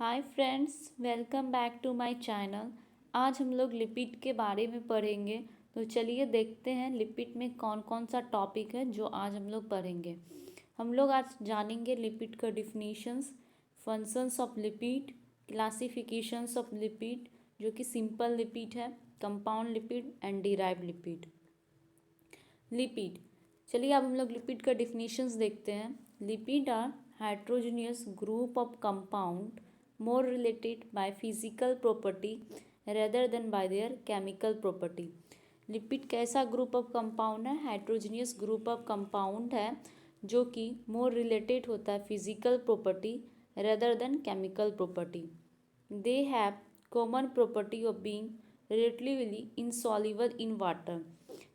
Hi friends, welcome back to my channel. आज हम लोग लिपिड के बारे में पढ़ेंगे। तो चलिए देखते हैं लिपिड में कौन कौन सा टॉपिक है जो आज हम लोग पढ़ेंगे। हम लोग आज जानेंगे लिपिड का definitions, functions of lipid, classifications of lipid जो कि सिंपल लिपिड है, compound lipid and derived lipid. Lipid, चलिए अब हम लोग लिपिड का डिफिनीशंस देखते हैं। Lipid are heterogeneous group of compound more related by physical property rather than by their chemical property। Lipid कैसा ग्रुप ऑफ कंपाउंड है? हेट्रोजीनियस ग्रुप ऑफ कंपाउंड है जो कि मोर रिलेटेड होता है physical property rather than chemical property. They have common property of being relatively insoluble in water.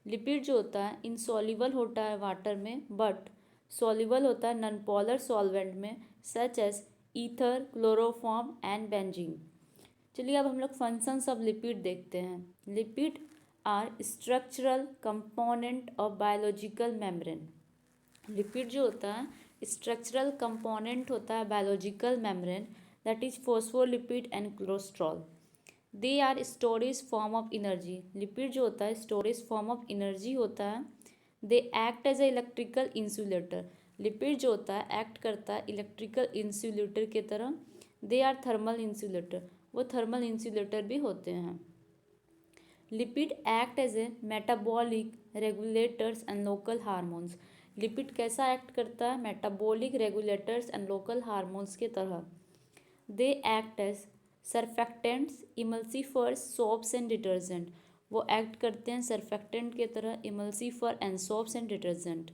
Lipid जो होता है इनसॉल्युबल होता है वाटर में, बट सॉल्युबल होता है नॉन पोलर सॉल्वेंट में, such as ether, chloroform and benzene. चलिए अब हम लोग फंक्शंस ऑफ लिपिड देखते हैं। Lipid are structural component of biological membrane. Lipid जो होता है स्ट्रक्चरल कंपोनेंट होता है biological membrane, that is phospholipid and cholesterol. They are storage form of energy. Lipid जो होता है स्टोरेज फॉर्म ऑफ एनर्जी होता है। They act as a electrical insulator. Lipid जो होता है एक्ट करता है इलेक्ट्रिकल इंसुलेटर की तरह। दे आर थर्मल इंसुलेटर, वो थर्मल इंसुलेटर भी होते हैं। Lipid act as a metabolic regulators and local hormones. Lipid कैसा एक्ट करता है? Metabolic regulators and local hormones की तरह। They act as surfactants, emulsifiers, soaps and detergent. वो एक्ट करते हैं सर्फेक्टेंट की तरह, emulsifier and soaps and detergent.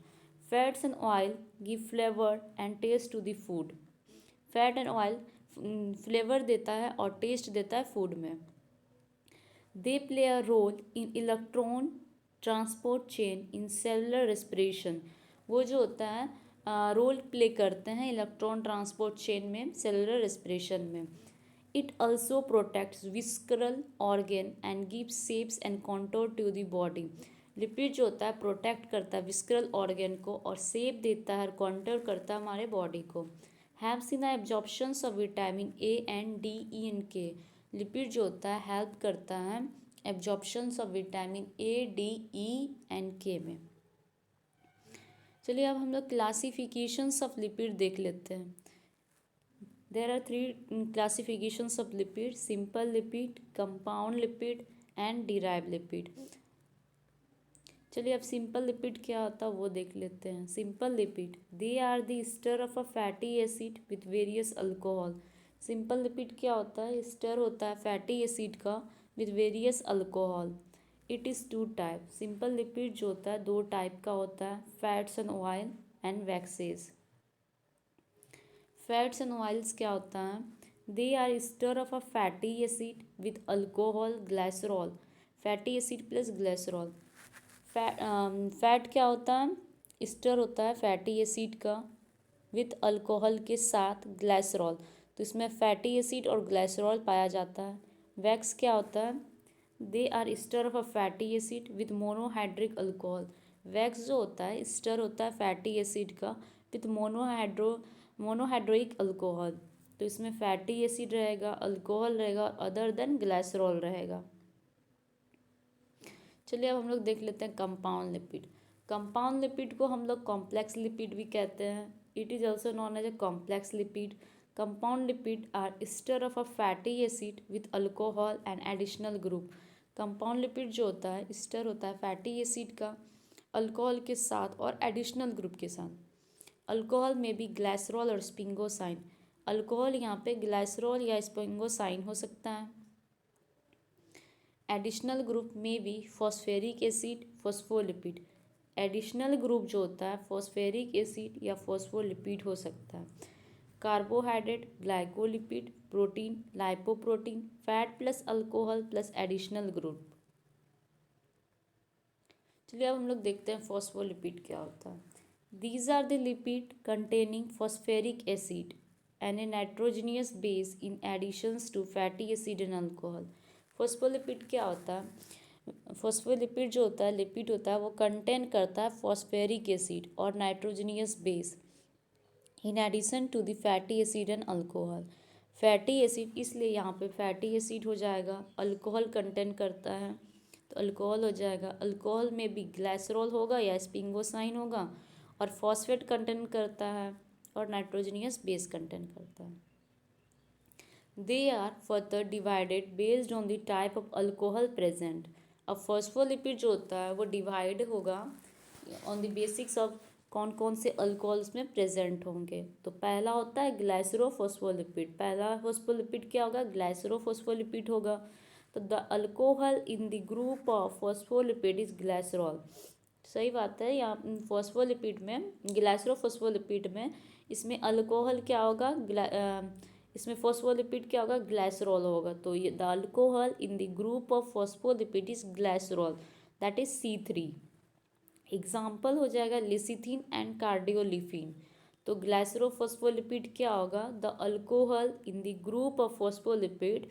Fats and oil give flavour and taste to the food. Fat and oil flavour देता है और टेस्ट देता है फूड में। They play a role in electron transport chain in cellular respiration. वो जो होता है रोल प्ले करते हैं इलेक्ट्रॉन ट्रांसपोर्ट चेन में, सेलुलर रेस्पिरेशन में। It also protects visceral organ and gives shapes and contour to the body. Lipid जो होता है प्रोटेक्ट करता है विस्करल ऑर्गेन को और शेप देता है, कॉन्टोर करता है हमारे बॉडी को। Have seen absorptions of vitamin A and D, E and K. Lipid जो होता है हेल्प करता है absorptions of vitamin A, D, E and K में। चलिए अब हम लोग क्लासिफिकेशंस ऑफ लिपिड देख लेते हैं। There are 3 classifications of lipid: simple lipid, compound lipid and derived lipid. चलिए अब सिंपल लिपिड क्या होता है वो देख लेते हैं। Simple lipid, they are the ester of a fatty acid with various alcohol. Simple lipid क्या होता है? एस्टर होता है फैटी एसिड का with various alcohol. It is 2 type. Simple lipid जो होता है 2 टाइप का होता है, fats and oil and waxes. Fats and oils क्या होता है? They are ester of a fatty acid with alcohol, glycerol. Fatty acid plus glycerol. Fat क्या होता है? एस्टर होता है फैटी एसिड का विथ अल्कोहल के साथ ग्लाइसरॉल, तो इसमें फैटी एसिड और ग्लाइसरॉल पाया जाता है। वैक्स क्या होता है? They are ester of a fatty acid with monohydric alcohol. Wax जो होता है एस्टर होता है फैटी एसिड का विथ मोनोहाइड्रोइक अल्कोहल, तो इसमें फैटी एसिड रहेगा, अल्कोहल रहेगा, अदर देन ग्लाइसरॉल रहेगा। चलिए अब हम लोग देख लेते हैं कंपाउंड लिपिड। कंपाउंड लिपिड को हम लोग कॉम्प्लेक्स लिपिड भी कहते हैं। It is also known as a complex lipid. Compound lipid are ester of a fatty acid with alcohol and additional group. Compound lipid जो होता है एस्टर होता है फैटी एसिड का अल्कोहल के साथ और एडिशनल ग्रुप के साथ। अल्कोहल में भी ग्लाइसरॉल और स्पिंगोसाइन। अल्कोहल यहाँ पे ग्लाइसरॉल या स्पिंगोसाइन हो सकता है। एडिशनल ग्रुप में भी phosphoric acid, phospholipid. Additional group जो होता है फॉस्फेरिक एसिड या फॉस्फोलिपिड हो सकता है। Carbohydrate, glycolipid, protein, lipoprotein, fat plus alcohol plus additional group. चलिए अब हम लोग देखते हैं फॉस्फोलिपिड क्या होता है। These are the lipid containing phosphoric acid and a nitrogenous base in additions to fatty acid and alcohol. Phospholipid क्या होता है? फॉस्फोलिपिड जो होता है लिपिड होता है वो कंटेन करता है फॉस्फेरिक एसिड और nitrogenous base in addition to the fatty acid and alcohol. Fatty acid, इसलिए यहाँ पे फैटी एसिड हो जाएगा। अल्कोहल कंटेन करता है तो अल्कोहल हो जाएगा। अल्कोहल में भी ग्लाइसरॉल होगा या स्पिंगोसाइन होगा। और फॉस्फेट कंटेन करता है और नाइट्रोजनियस बेस कंटेन करता है। They are further divided based on the type of alcohol present. अब फॉस्फोलिपिड जो होता है वो डिवाइड होगा ऑन द बेसिक्स ऑफ कौन कौन से अल्कोहल्स में प्रेजेंट होंगे। तो पहला होता है ग्लाइसरोफॉस्फोलिपिड। पहला फॉस्फोलिपिड क्या होगा? ग्लाइसरोफॉस्फोलिपिड होगा। तो the alcohol in the group of phospholipid is glycerol. सही बात है। यहाँ फॉस्फोलिपिड में, ग्लाइसरोफॉस्फोलिपिड में, इसमें अल्कोहल क्या होगा? इसमें फॉस्फोलिपिड क्या होगा? ग्लाइसरॉल होगा। तो ये the alcohol in the group of phospholipid is glycerol, that is C3। Example हो जाएगा लिसिथिन एंड कार्डियोलिफिन। तो ग्लाइसरोफॉस्फोलिपिड क्या होगा? The alcohol in the group of phospholipid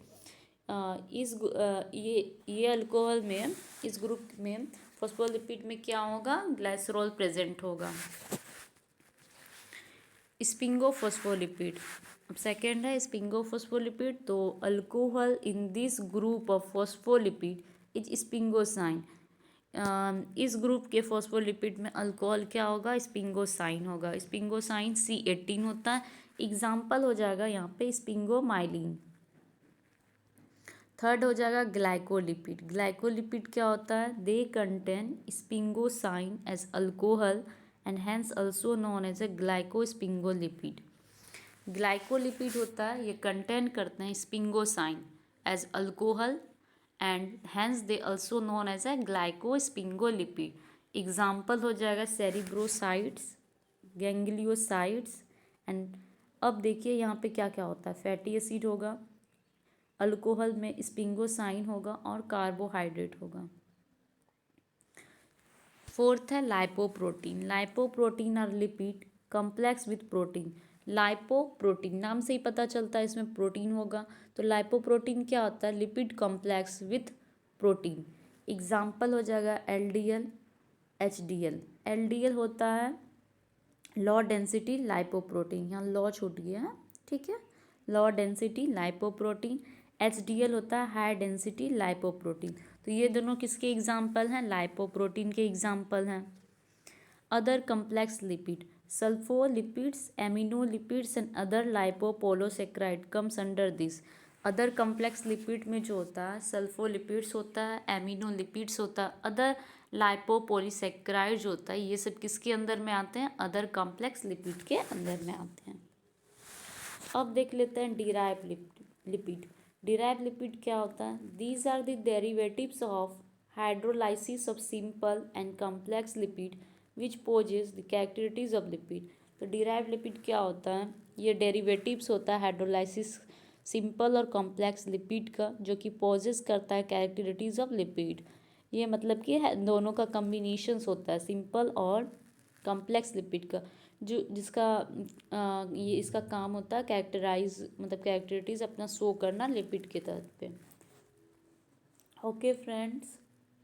इस ये अल्कोहल में, इस ग्रुप में फॉस्फोलिपिड में क्या होगा? ग्लाइसरॉल प्रेजेंट होगा। स्पिंगोफॉस्फोलिपिड, अब सेकेंड है स्पिंगोफॉस्फोलिपिड। तो alcohol in this group of phospholipid is sphingosine. इस ग्रुप के फॉस्फोलिपिड में अल्कोहल क्या होगा? स्पिंगोसाइन होगा। स्पिंगोसाइन C18 होता है। एग्जाम्पल हो जाएगा यहाँ पे स्पिंगोमाइलिन। थर्ड हो जाएगा ग्लाइकोलिपिड। ग्लाइकोलिपिड क्या होता है? They contain sphingosine as alcohol and hence also known as a glycosphingolipid. Glycolipid होता है, ये कंटेन करते हैं sphingosine as alcohol and hence they also known as a glycosphingolipid. Example हो जाएगा सेरिब्रोसाइट्स, गैंग्लियोसाइट्स एंड। अब देखिए यहाँ पे क्या क्या होता है? फैटी एसिड होगा, अल्कोहल में स्पिंगोसाइन होगा और कार्बोहाइड्रेट होगा। फोर्थ है lipoprotein. Lipoprotein are lipid complex with protein. Lipoprotein नाम से ही पता चलता है इसमें प्रोटीन होगा। तो लाइपोप्रोटीन क्या होता है? Lipid complex with protein. Example हो जाएगा LDL, HDL। LDL होता है लो डेंसिटी लाइपोप्रोटीन, यहाँ लॉ छूट गया है, ठीक है। Low density lipoprotein. HDL होता है हाई डेंसिटी लाइपोप्रोटीन। तो ये दोनों किसके एग्जाम्पल हैं? लाइपोप्रोटीन के एग्जाम्पल हैं। Other complex lipid, sulfolipids, aminolipids and other lipopolysaccharide comes under this. Other complex lipid में जो होता है सल्फोलिपिड्स होता है, एमिनोलिपिड्स होता है, अदर लाइपोपोलीसेक्राइड जो होता है, ये सब किसके अंदर में आते हैं? अदर कम्प्लेक्स लिपिड के अंदर में आते हैं। अब देख लेते हैं डिराइव लिपिड। डिराइव लिपिड क्या होता है? These are the derivatives of hydrolysis of simple and complex lipid which possess the characteristics of lipid. तो डिराइव लिपिड क्या होता है? ये डेरिवेटिव्स होता है हाइड्रोलाइसिस सिंपल और कॉम्प्लेक्स लिपिड का, जो कि पोजेस करता है कैरेक्टरिस्टिक्स ऑफ लिपिड। ये मतलब कि दोनों का कम्बिनेशंस होता है सिंपल और कॉम्प्लेक्स लिपिड का, जो जिसका ये इसका काम होता है कैरेक्टराइज, मतलब कैरेक्टरिस्टिक्स अपना शो करना लिपिड के तहत पे। ओके फ्रेंड्स,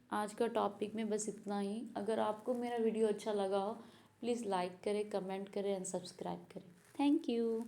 आज का टॉपिक में बस इतना ही। अगर आपको मेरा वीडियो अच्छा लगा हो प्लीज़ लाइक करें, कमेंट करें एंड सब्सक्राइब करें। Thank you.